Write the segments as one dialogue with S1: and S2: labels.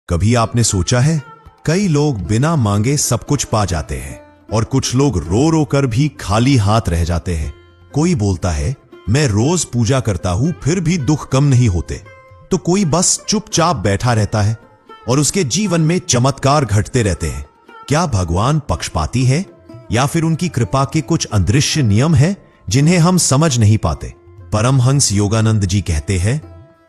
S1: कभी आपने सोचा है, कई लोग बिना मांगे सब कुछ पा जाते हैं और कुछ लोग रो रो कर भी खाली हाथ रह जाते हैं। कोई बोलता है मैं रोज पूजा करता हूं फिर भी दुख कम नहीं होते, तो कोई बस चुपचाप बैठा रहता है और उसके जीवन में चमत्कार घटते रहते हैं। क्या भगवान पक्षपाती है या फिर उनकी कृपा के कुछ अदृश्य नियम हैं जिन्हें हम समझ नहीं पाते? परमहंस योगानंद जी कहते हैं,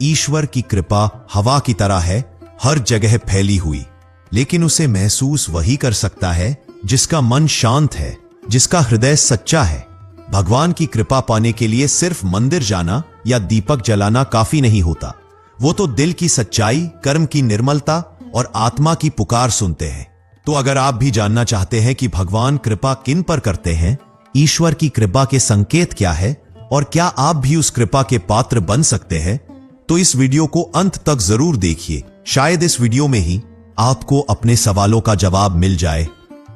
S1: ईश्वर की कृपा हवा की तरह है, हर जगह फैली हुई, लेकिन उसे महसूस वही कर सकता है जिसका मन शांत है, जिसका हृदय सच्चा है। भगवान की कृपा पाने के लिए सिर्फ मंदिर जाना या दीपक जलाना काफी नहीं होता। वो तो दिल की सच्चाई, कर्म की निर्मलता और आत्मा की पुकार सुनते हैं। तो अगर आप भी जानना चाहते हैं कि भगवान कृपा किन पर करते हैं, ईश्वर की कृपा के संकेत क्या है और क्या आप भी उस कृपा के पात्र बन सकते हैं, तो इस वीडियो को अंत तक जरूर देखिए। शायद इस वीडियो में ही आपको अपने सवालों का जवाब मिल जाए।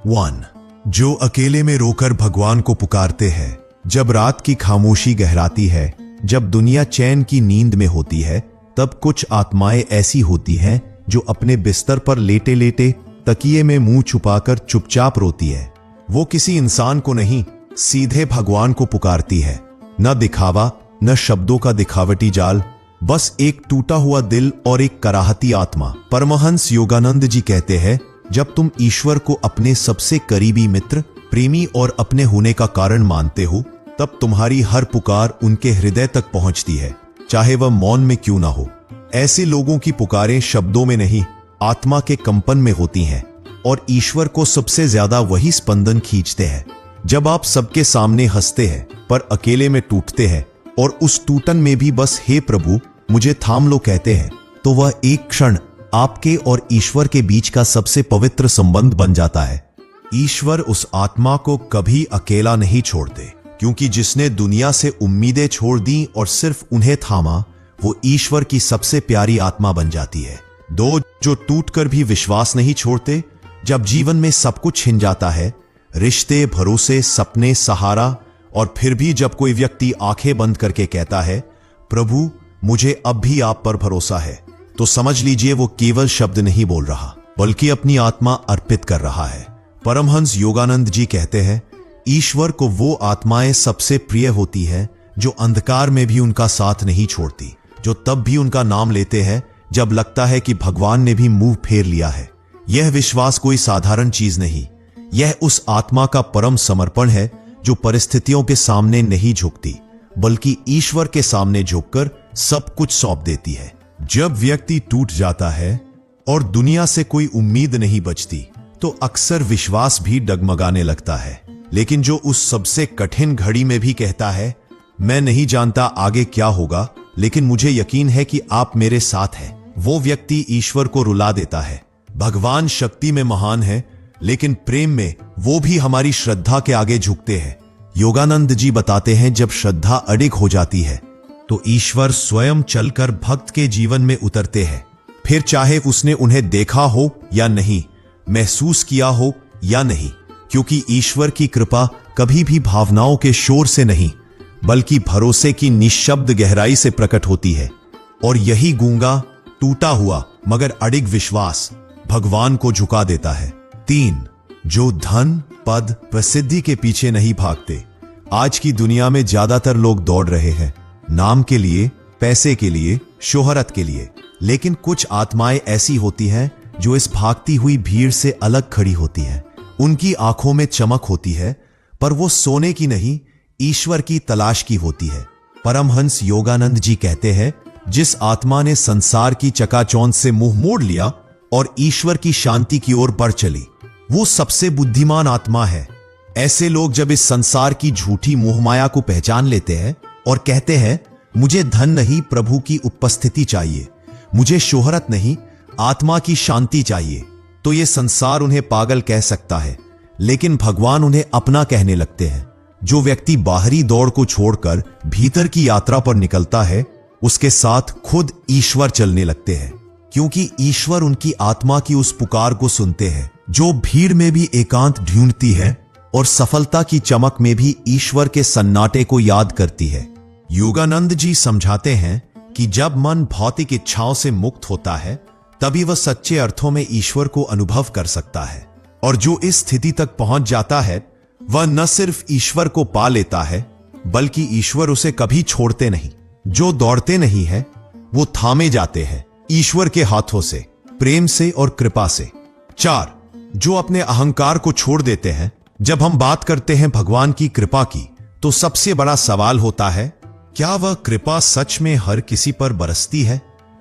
S1: 1. जो अकेले में रोकर भगवान को पुकारते हैं। जब रात की खामोशी गहराती है, जब दुनिया चैन की नींद में होती है, तब कुछ आत्माएं ऐसी होती हैं जो अपने बिस्तर पर लेटे लेटे तकिए में मुंह छुपाकर चुपचाप रोती है। वो किसी इंसान को नहीं, सीधे भगवान को पुकारती है। न दिखावा, न शब्दों का दिखावटी जाल, बस एक टूटा हुआ दिल और एक कराहती आत्मा। परमहंस योगानंद जी कहते हैं, जब तुम ईश्वर को अपने सबसे करीबी मित्र, प्रेमी और अपने होने का कारण मानते हो, तब तुम्हारी हर पुकार उनके हृदय तक पहुंचती है, चाहे वह मौन में क्यों ना हो। ऐसे लोगों की पुकारें शब्दों में नहीं, आत्मा के कंपन में होती हैं, और ईश्वर को सबसे ज्यादा वही स्पंदन खींचते हैं। जब आप सबके सामने हंसते हैं पर अकेले में टूटते हैं, और उस टूटन में भी बस हे प्रभु मुझे थाम लो कहते हैं, तो वह एक क्षण आपके और ईश्वर के बीच का सबसे पवित्र संबंध बन जाता है। ईश्वर उस आत्मा को कभी अकेला नहीं छोड़ते, क्योंकि जिसने दुनिया से उम्मीदें छोड़ दी और सिर्फ उन्हें थामा, वो ईश्वर की सबसे प्यारी आत्मा बन जाती है। 2. जो टूटकर भी विश्वास नहीं छोड़ते। जब जीवन में सब कुछ छिन जाता है, रिश्ते, भरोसे, सपने, सहारा, और फिर भी जब कोई व्यक्ति आंखें बंद करके कहता है, प्रभु मुझे अब भी आप पर भरोसा है, तो समझ लीजिए वो केवल शब्द नहीं बोल रहा, बल्कि अपनी आत्मा अर्पित कर रहा है। परमहंस योगानंद जी कहते हैं, ईश्वर को वो आत्माएं सबसे प्रिय होती है जो अंधकार में भी उनका साथ नहीं छोड़ती, जो तब भी उनका नाम लेते हैं जब लगता है कि भगवान ने भी मुंह फेर लिया है। यह विश्वास कोई साधारण चीज नहीं, यह उस आत्मा का परम समर्पण है जो परिस्थितियों के सामने नहीं झुकती, बल्कि ईश्वर के सामने झुककर सब कुछ सौंप देती है। जब व्यक्ति टूट जाता है और दुनिया से कोई उम्मीद नहीं बचती, तो अक्सर विश्वास भी डगमगाने लगता है। लेकिन जो उस सबसे कठिन घड़ी में भी कहता है, मैं नहीं जानता आगे क्या होगा, लेकिन मुझे यकीन है कि आप मेरे साथ हैं, वो व्यक्ति ईश्वर को रुला देता है। भगवान शक्ति में महान है, लेकिन प्रेम में वो भी हमारी श्रद्धा के आगे झुकते हैं। योगानंद जी बताते हैं, जब श्रद्धा अडिग हो जाती है तो ईश्वर स्वयं चलकर भक्त के जीवन में उतरते हैं, फिर चाहे उसने उन्हें देखा हो या नहीं, महसूस किया हो या नहीं, क्योंकि ईश्वर की कृपा कभी भी भावनाओं के शोर से नहीं, बल्कि भरोसे की निःशब्द गहराई से प्रकट होती है। और यही गूंगा, टूटा हुआ मगर अडिग विश्वास भगवान को झुका देता है। 3. जो धन, पद, प्रसिद्धि के पीछे नहीं भागते। आज की दुनिया में ज्यादातर लोग दौड़ रहे हैं, नाम के लिए, पैसे के लिए, शोहरत के लिए, लेकिन कुछ आत्माएं ऐसी होती हैं जो इस भागती हुई भीड़ से अलग खड़ी होती हैं। उनकी आंखों में चमक होती है, पर वो सोने की नहीं, ईश्वर की तलाश की होती है। परमहंस योगानंद जी कहते हैं, जिस आत्मा ने संसार की चकाचौंध से मुंह मोड़ लिया और ईश्वर की शांति की ओर बढ़ चली, वो सबसे बुद्धिमान आत्मा है। ऐसे लोग जब इस संसार की झूठी मोहमाया को पहचान लेते हैं और कहते हैं, मुझे धन नहीं, प्रभु की उपस्थिति चाहिए, मुझे शोहरत नहीं, आत्मा की शांति चाहिए, तो ये संसार उन्हें पागल कह सकता है, लेकिन भगवान उन्हें अपना कहने लगते हैं। जो व्यक्ति बाहरी दौड़ को छोड़कर भीतर की यात्रा पर निकलता है, उसके साथ खुद ईश्वर चलने लगते हैं, क्योंकि ईश्वर उनकी आत्मा की उस पुकार को सुनते हैं जो भीड़ में भी एकांत ढूंढती है और सफलता की चमक में भी ईश्वर के सन्नाटे को याद करती है। योगानंद जी समझाते हैं कि जब मन भौतिक इच्छाओं से मुक्त होता है तभी वह सच्चे अर्थों में ईश्वर को अनुभव कर सकता है। और जो इस स्थिति तक पहुंच जाता है वह न सिर्फ ईश्वर को पा लेता है बल्कि ईश्वर उसे कभी छोड़ते नहीं। जो दौड़ते नहीं है वो थामे जाते हैं ईश्वर के हाथों से, प्रेम से और कृपा से। 4, जो अपने अहंकार को छोड़ देते हैं। जब हम बात करते हैं भगवान की कृपा की तो सबसे बड़ा सवाल होता है, क्या वह कृपा सच में हर किसी पर बरसती है?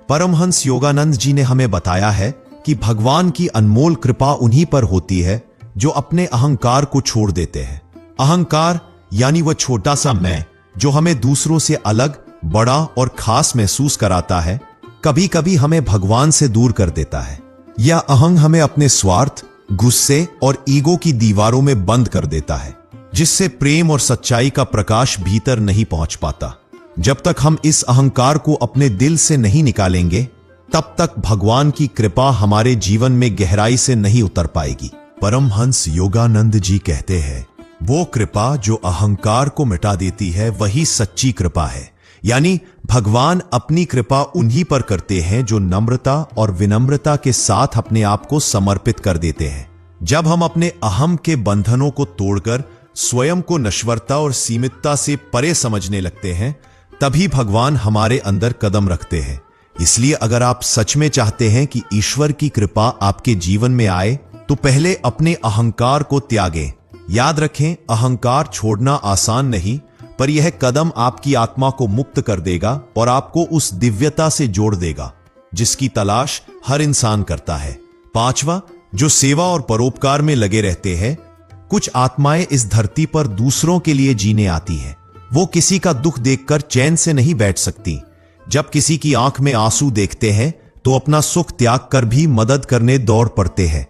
S1: परमहंस योगानंद जी ने हमें बताया है कि भगवान की अनमोल कृपा उन्हीं पर होती है जो अपने अहंकार को छोड़ देते हैं। अहंकार यानी वह छोटा सा मैं जो हमें दूसरों से अलग, बड़ा और खास महसूस कराता है, कभी कभी हमें भगवान से दूर कर देता है। यह अहंग हमें अपने स्वार्थ, गुस्से और ईगो की दीवारों में बंद कर देता है, जिससे प्रेम और सच्चाई का प्रकाश भीतर नहीं पहुंच पाता। जब तक हम इस अहंकार को अपने दिल से नहीं निकालेंगे तब तक भगवान की कृपा हमारे जीवन में गहराई से नहीं उतर पाएगी। परमहंस योगानंद जी कहते हैं, वो कृपा जो अहंकार को मिटा देती है वही सच्ची कृपा है। यानी भगवान अपनी कृपा उन्हीं पर करते हैं जो नम्रता और विनम्रता के साथ अपने आप को समर्पित कर देते हैं। जब हम अपने अहम के बंधनों को तोड़कर स्वयं को नश्वरता और सीमितता से परे समझने लगते हैं, तभी भगवान हमारे अंदर कदम रखते हैं। इसलिए अगर आप सच में चाहते हैं कि ईश्वर की कृपा आपके जीवन में आए तो पहले अपने अहंकार को त्यागें। याद रखें, अहंकार छोड़ना आसान नहीं, पर यह कदम आपकी आत्मा को मुक्त कर देगा और आपको उस दिव्यता से जोड़ देगा जिसकी तलाश हर इंसान करता है। 5वां, जो सेवा और परोपकार में लगे रहते हैं। कुछ आत्माएं इस धरती पर दूसरों के लिए जीने आती हैं। वो किसी का दुख देखकर चैन से नहीं बैठ सकती। जब किसी की आंख में आंसू देखते हैं तो अपना सुख त्याग कर भी मदद करने दौड़ पड़ते हैं।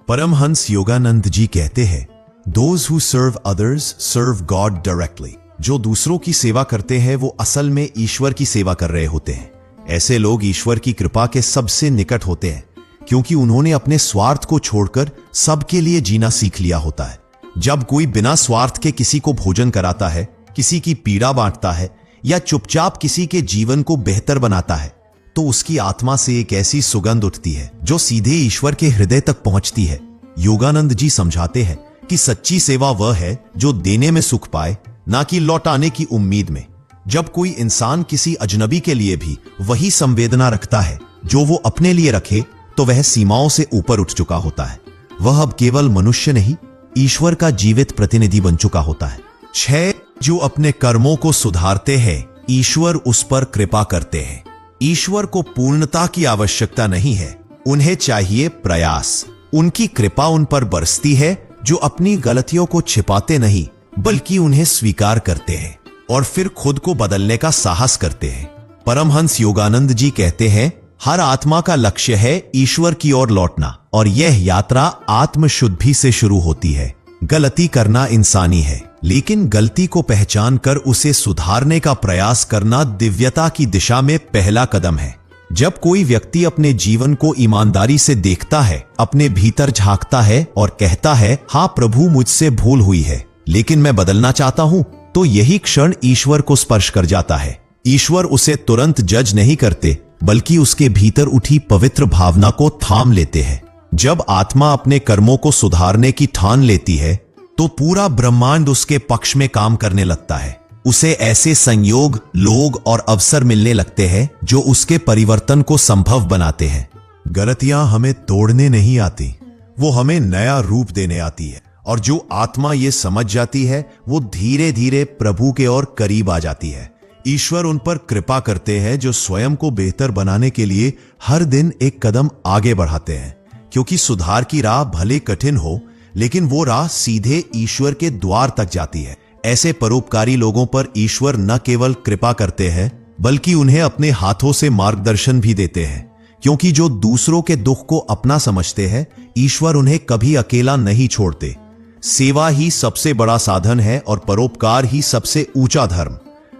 S1: परमहंस योगानंद जी कहते हैं, Those who serve others serve God directly। जो दूसरों की सेवा करते हैं वो असल में ईश्वर की सेवा कर रहे होते हैं। ऐसे लोग ईश्वर की कृपा के सबसे निकट होते हैं क्योंकि उन्होंने अपने स्वार्थ को छोड़कर सबके लिए जीना सीख लिया होता है। जब कोई बिना स्वार्थ के किसी को भोजन कराता है, किसी की पीड़ा बांटता है या चुपचाप किसी के जीवन को बेहतर बनाता है तो उसकी आत्मा से एक ऐसी सुगंध उठती है जो सीधे ईश्वर के हृदय तक पहुंचती है। योगानंद जी समझाते हैं कि सच्ची सेवा वह है जो देने में सुख पाए, ना कि लौटाने की उम्मीद में। जब कोई इंसान किसी अजनबी के लिए भी वही संवेदना रखता है जो वो अपने लिए रखे तो वह सीमाओं से ऊपर उठ चुका होता है। वह अब केवल मनुष्य नहीं, ईश्वर का जीवित प्रतिनिधि बन चुका होता है। 6, जो अपने कर्मों को सुधारते हैं ईश्वर उस पर कृपा करते हैं। ईश्वर को पूर्णता की आवश्यकता नहीं है, उन्हें चाहिए प्रयास। उनकी कृपा उन पर बरसती है जो अपनी गलतियों को छिपाते नहीं बल्कि उन्हें स्वीकार करते हैं और फिर खुद को बदलने का साहस करते हैं। परमहंस योगानंद जी कहते हैं, हर आत्मा का लक्ष्य है ईश्वर की ओर लौटना और यह यात्रा आत्मशुद्धि से शुरू होती है। गलती करना इंसानी है, लेकिन गलती को पहचान कर उसे सुधारने का प्रयास करना दिव्यता की दिशा में पहला कदम है। जब कोई व्यक्ति अपने जीवन को ईमानदारी से देखता है, अपने भीतर झांकता है और कहता है, हाँ प्रभु मुझसे भूल हुई है लेकिन मैं बदलना चाहता हूं, तो यही क्षण ईश्वर को स्पर्श कर जाता है। ईश्वर उसे तुरंत जज नहीं करते बल्कि उसके भीतर उठी पवित्र भावना को थाम लेते हैं। जब आत्मा अपने कर्मों को सुधारने की ठान लेती है तो पूरा ब्रह्मांड उसके पक्ष में काम करने लगता है। उसे ऐसे संयोग, लोग और अवसर मिलने लगते हैं जो उसके परिवर्तन को संभव बनाते हैं। गलतियां हमें तोड़ने नहीं आती, वो हमें नया रूप देने आती है। और जो आत्मा ये समझ जाती है वो धीरे धीरे प्रभु के ओर करीब आ जाती है। ईश्वर उन पर कृपा करते हैं जो स्वयं को बेहतर बनाने के लिए हर दिन एक कदम आगे बढ़ाते हैं, क्योंकि सुधार की राह भले कठिन हो लेकिन वो राह सीधे ईश्वर के द्वार तक जाती है। ऐसे परोपकारी लोगों पर ईश्वर न केवल कृपा करते हैं बल्कि उन्हें अपने हाथों से मार्गदर्शन भी देते हैं, क्योंकि जो दूसरों के दुख को अपना समझते हैं ईश्वर उन्हें कभी अकेला नहीं छोड़ते। सेवा ही सबसे बड़ा साधन है और परोपकार ही सबसे ऊंचा धर्म।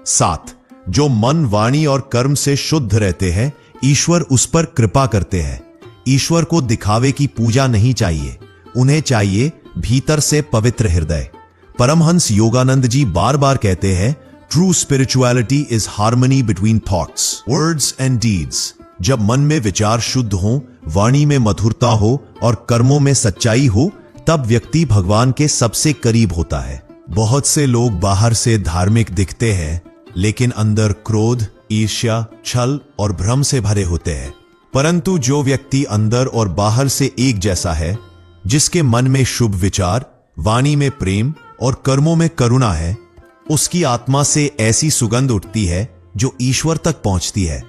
S1: 7, जो मन, वाणी और कर्म से शुद्ध रहते हैं ईश्वर उस पर कृपा करते हैं। ईश्वर को दिखावे की पूजा नहीं चाहिए, उन्हें चाहिए भीतर से पवित्र हृदय। परमहंस योगानंद जी बार बार कहते हैं, true spirituality is harmony between thoughts, words and deeds. जब मन में विचार शुद्ध हों, वाणी में मधुरता हो और कर्मों में सच्चाई हो, तब व्यक्ति भगवान के सबसे करीब होता है। बहुत से लोग बाहर से धार्मिक दिखते हैं, लेकिन अंदर क्रोध, ईर्ष्या, छल और भ्रम से भरे होते हैं। परंतु जो व्यक्ति अंदर और बाहर से एक जैसा है, जिसके मन में शुभ विचार, वाणी में प्रेम और कर्मों में करुणा है, उसकी आत्मा से ऐसी सुगंध उठती है जो ईश्वर तक पहुंचती है।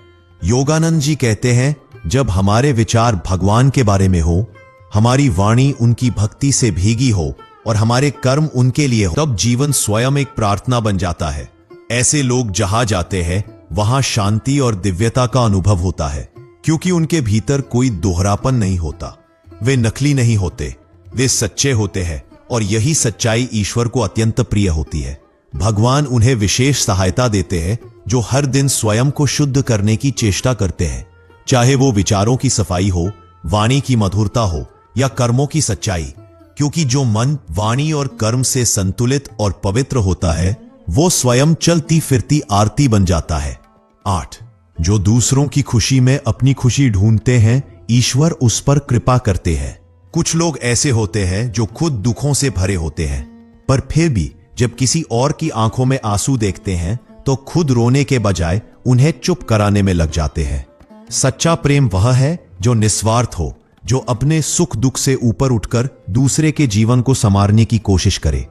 S1: योगानंद जी कहते हैं, जब हमारे विचार भगवान के बारे में हो, हमारी वाणी उनकी भक्ति से भीगी हो और हमारे कर्म उनके लिए हो, तब जीवन स्वयं एक प्रार्थना बन जाता है। ऐसे लोग जहां जाते हैं वहां शांति और दिव्यता का अनुभव होता है, क्योंकि उनके भीतर कोई दोहरापन नहीं होता। वे नकली नहीं होते, वे सच्चे होते हैं और यही सच्चाई ईश्वर को अत्यंत प्रिय होती है। भगवान उन्हें विशेष सहायता देते हैं जो हर दिन स्वयं को शुद्ध करने की चेष्टा करते हैं, चाहे वो विचारों की सफाई हो, वाणी की मधुरता हो या कर्मों की सच्चाई, क्योंकि जो मन वाणी और कर्म से संतुलित और पवित्र होता है, वो स्वयं चलती फिरती आरती बन जाता है। 8. जो दूसरों की खुशी में अपनी खुशी ढूंढते हैं, ईश्वर उस पर कृपा करते हैं। कुछ लोग ऐसे होते हैं जो खुद दुखों से भरे होते हैं, पर फिर भी जब किसी और की आंखों में आंसू देखते हैं तो खुद रोने के बजाय उन्हें चुप कराने में लग जाते हैं। सच्चा प्रेम वह है जो निस्वार्थ हो, जो अपने सुख दुख से ऊपर उठकर दूसरे के जीवन को संवारने की कोशिश करे।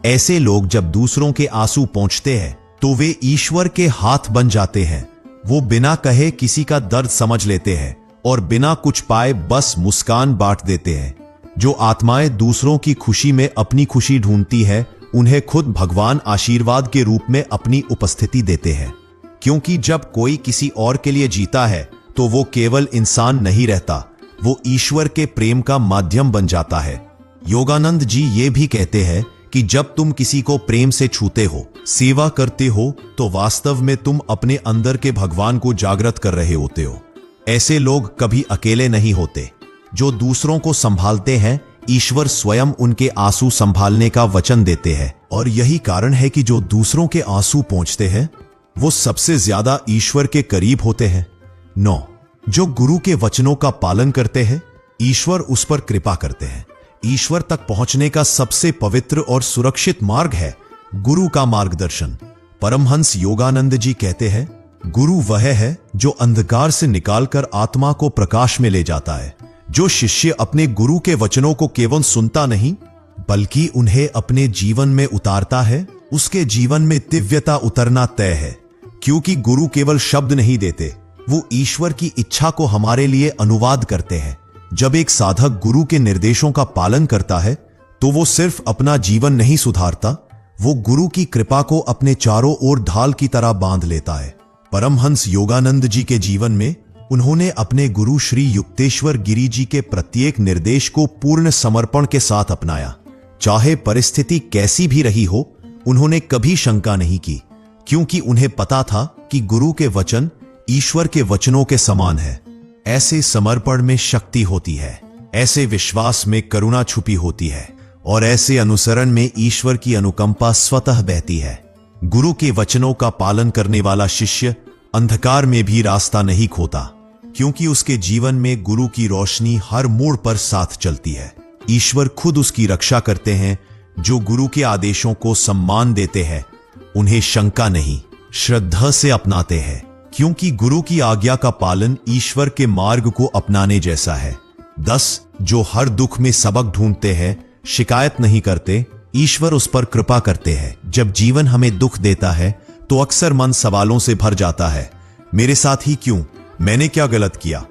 S1: ऐसे लोग जब दूसरों के आंसू पहुंचते हैं तो वे ईश्वर के हाथ बन जाते हैं। वो बिना कहे किसी का दर्द समझ लेते हैं और बिना कुछ पाए बस मुस्कान बांट देते हैं। जो आत्माएं दूसरों की खुशी में अपनी खुशी ढूंढती है, उन्हें खुद भगवान आशीर्वाद के रूप में अपनी उपस्थिति देते हैं, क्योंकि जब कोई किसी और के लिए जीता है तो वो केवल इंसान नहीं रहता, वो ईश्वर के प्रेम का माध्यम बन जाता है। योगानंद जी ये भी कहते हैं कि जब तुम किसी को प्रेम से छूते हो, सेवा करते हो, तो वास्तव में तुम अपने अंदर के भगवान को जागृत कर रहे होते हो। ऐसे लोग कभी अकेले नहीं होते। जो दूसरों को संभालते हैं, ईश्वर स्वयं उनके आंसू संभालने का वचन देते हैं, और यही कारण है कि जो दूसरों के आंसू पहुंचते हैं वो सबसे ज्यादा ईश्वर के करीब होते हैं। 9. जो गुरु के वचनों का पालन करते हैं, ईश्वर उस पर कृपा करते हैं। ईश्वर तक पहुंचने का सबसे पवित्र और सुरक्षित मार्ग है गुरु का मार्गदर्शन। परमहंस योगानंद जी कहते हैं, गुरु वह है जो अंधकार से निकालकर आत्मा को प्रकाश में ले जाता है। जो शिष्य अपने गुरु के वचनों को केवल सुनता नहीं, बल्कि उन्हें अपने जीवन में उतारता है, उसके जीवन में दिव्यता उतरना तय है। क्योंकि गुरु केवल शब्द नहीं देते, वो ईश्वर की इच्छा को हमारे लिए अनुवाद करते हैं। जब एक साधक गुरु के निर्देशों का पालन करता है तो वो सिर्फ अपना जीवन नहीं सुधारता, वो गुरु की कृपा को अपने चारों ओर ढाल की तरह बांध लेता है। परमहंस योगानंद जी के जीवन में उन्होंने अपने गुरु श्री युक्तेश्वर गिरि जी के प्रत्येक निर्देश को पूर्ण समर्पण के साथ अपनाया। चाहे परिस्थिति कैसी भी रही हो, उन्होंने कभी शंका नहीं की, क्योंकि उन्हें पता था कि गुरु के वचन ईश्वर के वचनों के समान है। ऐसे समर्पण में शक्ति होती है, ऐसे विश्वास में करुणा छुपी होती है, और ऐसे अनुसरण में ईश्वर की अनुकंपा स्वतः बहती है। गुरु के वचनों का पालन करने वाला शिष्य अंधकार में भी रास्ता नहीं खोता, क्योंकि उसके जीवन में गुरु की रोशनी हर मोड़ पर साथ चलती है। ईश्वर खुद उसकी रक्षा करते हैं। जो गुरु के आदेशों को सम्मान देते हैं, उन्हें शंका नहीं, श्रद्धा से अपनाते हैं, क्योंकि गुरु की आज्ञा का पालन ईश्वर के मार्ग को अपनाने जैसा है। 10. जो हर दुख में सबक ढूंढते हैं, शिकायत नहीं करते, ईश्वर उस पर कृपा करते हैं। जब जीवन हमें दुख देता है तो अक्सर मन सवालों से भर जाता है, मेरे साथ ही क्यों, मैंने क्या गलत किया।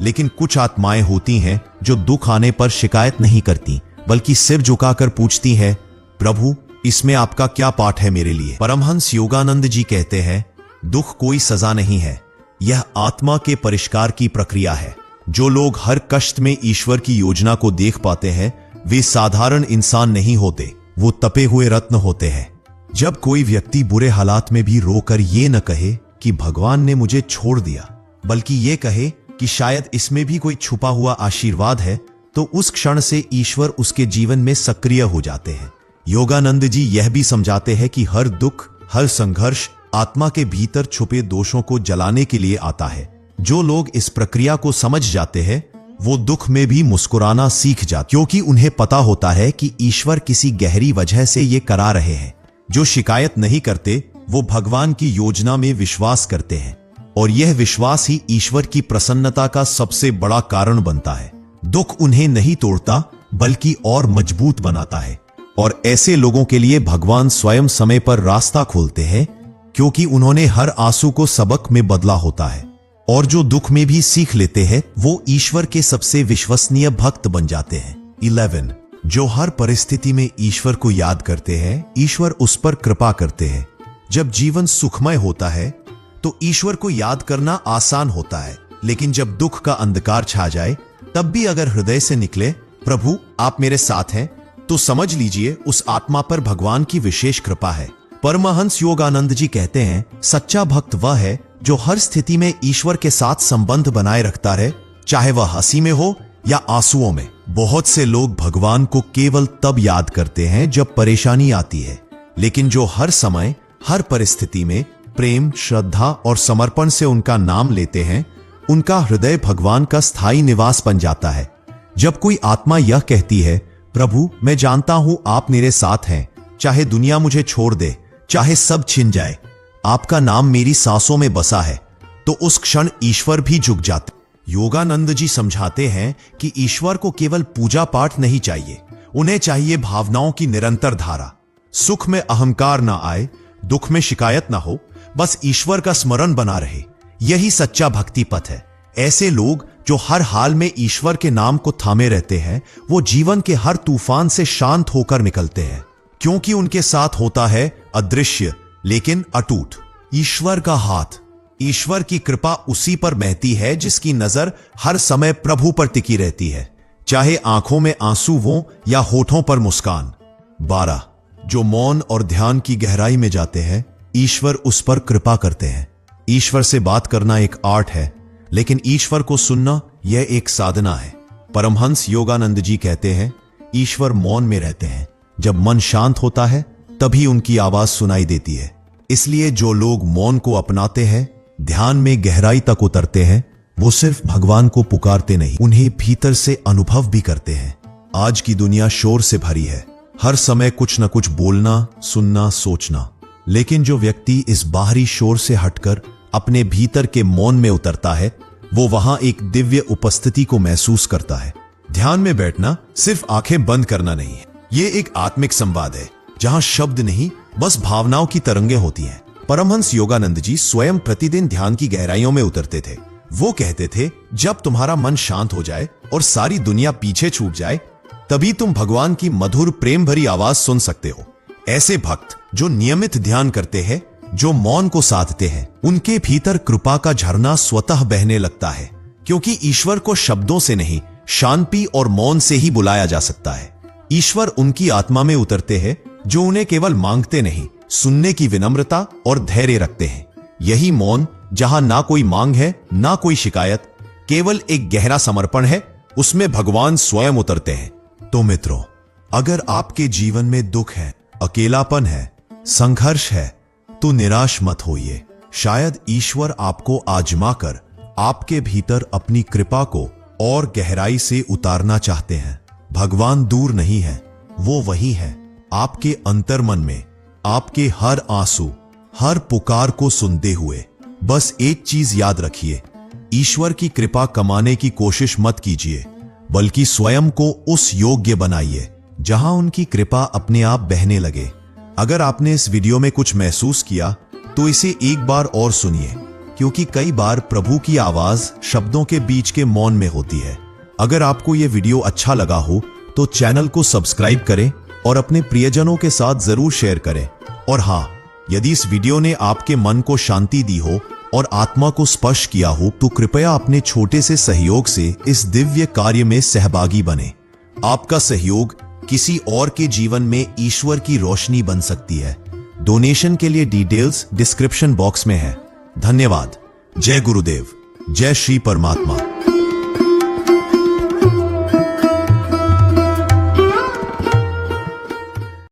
S1: लेकिन कुछ आत्माएं होती हैं जो दुख आने पर शिकायत नहीं करती, बल्कि सिर झुकाकर पूछती हैं, प्रभु इसमें आपका क्या पाठ है मेरे लिए। परमहंस योगानंद जी कहते हैं, दुख कोई सजा नहीं है, यह आत्मा के परिष्कार की प्रक्रिया है। जो लोग हर कष्ट में ईश्वर की योजना को देख पाते हैं, वे साधारण इंसान नहीं होते, वो तपे हुए रत्न होते हैं। जब कोई व्यक्ति बुरे हालात में भी रोकर ये न कहे कि भगवान ने मुझे छोड़ दिया, बल्कि ये कहे कि शायद इसमें भी कोई छुपा हुआ आशीर्वाद है, तो उस क्षण से ईश्वर उसके जीवन में सक्रिय हो जाते हैं। योगानंद जी यह भी समझाते हैं कि हर दुख, हर संघर्ष आत्मा के भीतर छुपे दोषों को जलाने के लिए आता है। जो लोग इस प्रक्रिया को समझ जाते हैं, वो दुख में भी मुस्कुराना सीख जाते, क्योंकि उन्हें पता होता है कि ईश्वर किसी गहरी वजह से ये करा रहे हैं। जो शिकायत नहीं करते वो भगवान की योजना में विश्वास करते हैं, और यह विश्वास ही ईश्वर की प्रसन्नता का सबसे बड़ा कारण बनता है। दुख उन्हें नहीं तोड़ता बल्कि और मजबूत बनाता है, और ऐसे लोगों के लिए भगवान स्वयं समय पर रास्ता खोलते हैं, क्योंकि उन्होंने हर आंसू को सबक में बदला होता है। और जो दुख में भी सीख लेते हैं वो ईश्वर के सबसे विश्वसनीय भक्त बन जाते हैं। 11 जो हर परिस्थिति में ईश्वर को याद करते हैं, ईश्वर उस पर कृपा करते हैं। जब जीवन सुखमय होता है तो ईश्वर को याद करना आसान होता है, लेकिन जब दुख का अंधकार छा जाए तब भी अगर हृदय से निकले प्रभु आप मेरे साथ हैं, तो समझ लीजिए उस आत्मा पर भगवान की विशेष कृपा है। परमहंस योगानंद जी कहते हैं, सच्चा भक्त वह है जो हर स्थिति में ईश्वर के साथ संबंध बनाए रखता रहे, चाहे वह हंसी में हो या आंसुओं में। बहुत से लोग भगवान को केवल तब याद करते हैं जब परेशानी आती है, लेकिन जो हर समय हर परिस्थिति में प्रेम, श्रद्धा और समर्पण से उनका नाम लेते हैं, उनका हृदय भगवान का स्थायी निवास बन जाता है। जब कोई आत्मा यह कहती है, प्रभु मैं जानता हूं आप मेरे साथ हैं, चाहे दुनिया मुझे छोड़ दे, चाहे सब छिन जाए, आपका नाम मेरी सांसों में बसा है, तो उस क्षण ईश्वर भी झुक जाते। योगानंद जी समझाते हैं कि ईश्वर को केवल पूजा पाठ नहीं चाहिए, उन्हें चाहिए भावनाओं की निरंतर धारा। सुख में अहंकार ना आए, दुख में शिकायत ना हो, बस ईश्वर का स्मरण बना रहे। यही सच्चा भक्ति पथ है। ऐसे लोग जो हर हाल में ईश्वर के नाम को थामे रहते हैं, वो जीवन के हर तूफान से शांत होकर निकलते हैं, क्योंकि उनके साथ होता है अदृश्य लेकिन अटूट ईश्वर का हाथ। ईश्वर की कृपा उसी पर बहती है जिसकी नजर हर समय प्रभु पर टिकी रहती है, चाहे आंखों में आंसू हो या होठों पर मुस्कान। 12 जो मौन और ध्यान की गहराई में जाते हैं, ईश्वर उस पर कृपा करते हैं। ईश्वर से बात करना एक आर्ट है, लेकिन ईश्वर को सुनना यह एक साधना है। परमहंस योगानंद जी कहते हैं, ईश्वर मौन में रहते हैं। जब मन शांत होता है तभी उनकी आवाज सुनाई देती है। इसलिए जो लोग मौन को अपनाते हैं, ध्यान में गहराई तक उतरते हैं, वो सिर्फ भगवान को पुकारते नहीं, उन्हें भीतर से अनुभव भी करते हैं। आज की दुनिया शोर से भरी है, हर समय कुछ न कुछ बोलना, सुनना, सोचना, लेकिन जो व्यक्ति इस बाहरी शोर से हटकर अपने भीतर के मौन में उतरता है, वो वहां एक दिव्य उपस्थिति को महसूस करता है। ध्यान में बैठना सिर्फ आंखें बंद करना नहीं है, ये एक आत्मिक संवाद है जहां शब्द नहीं बस भावनाओं की तरंगें होती हैं। परमहंस योगानंद जी स्वयं प्रतिदिन ध्यान की गहराइयों में उतरते थे। वो कहते थे, जब तुम्हारा मन शांत हो जाए और सारी दुनिया पीछे छूट जाए, तभी तुम भगवान की मधुर प्रेम भरी आवाज सुन सकते हो। ऐसे भक्त जो नियमित ध्यान करते हैं, जो मौन को साधते हैं, उनके भीतर कृपा का झरना स्वतः बहने लगता है, क्योंकि ईश्वर को शब्दों से नहीं, शांति और मौन से ही बुलाया जा सकता है। ईश्वर उनकी आत्मा में उतरते हैं जो उन्हें केवल मांगते नहीं, सुनने की विनम्रता और धैर्य रखते हैं। यही मौन, जहां ना कोई मांग है ना कोई शिकायत, केवल एक गहरा समर्पण है, उसमें भगवान स्वयं उतरते हैं। तो मित्रों, अगर आपके जीवन में दुख है, अकेलापन है, संघर्ष है, तो निराश मत होइए। शायद ईश्वर आपको आजमाकर आपके भीतर अपनी कृपा को और गहराई से उतारना चाहते हैं। भगवान दूर नहीं है, वो वही है, आपके अंतर्मन में, आपके हर आंसू, हर पुकार को सुनते हुए। बस एक चीज याद रखिए, ईश्वर की कृपा कमाने की कोशिश मत कीजिए, बल्कि स्वयं को उस योग्य बनाइए जहां उनकी कृपा अपने आप बहने लगे। अगर आपने इस वीडियो में कुछ महसूस किया तो इसे एक बार और सुनिए, क्योंकि कई बार प्रभु की आवाज शब्दों के बीच के मौन में होती है। अगर आपको यह वीडियो अच्छा लगा हो तो चैनल को सब्सक्राइब करें और अपने प्रियजनों के साथ जरूर शेयर करें। और हाँ, यदि इस वीडियो ने आपके मन को शांति दी हो और आत्मा को स्पर्श किया हो, तो कृपया अपने छोटे से सहयोग से इस दिव्य कार्य में सहभागी बने। आपका सहयोग किसी और के जीवन में ईश्वर की रोशनी बन सकती है। डोनेशन के लिए डिटेल्स डिस्क्रिप्शन बॉक्स में है। धन्यवाद। जय गुरुदेव, जय श्री परमात्मा।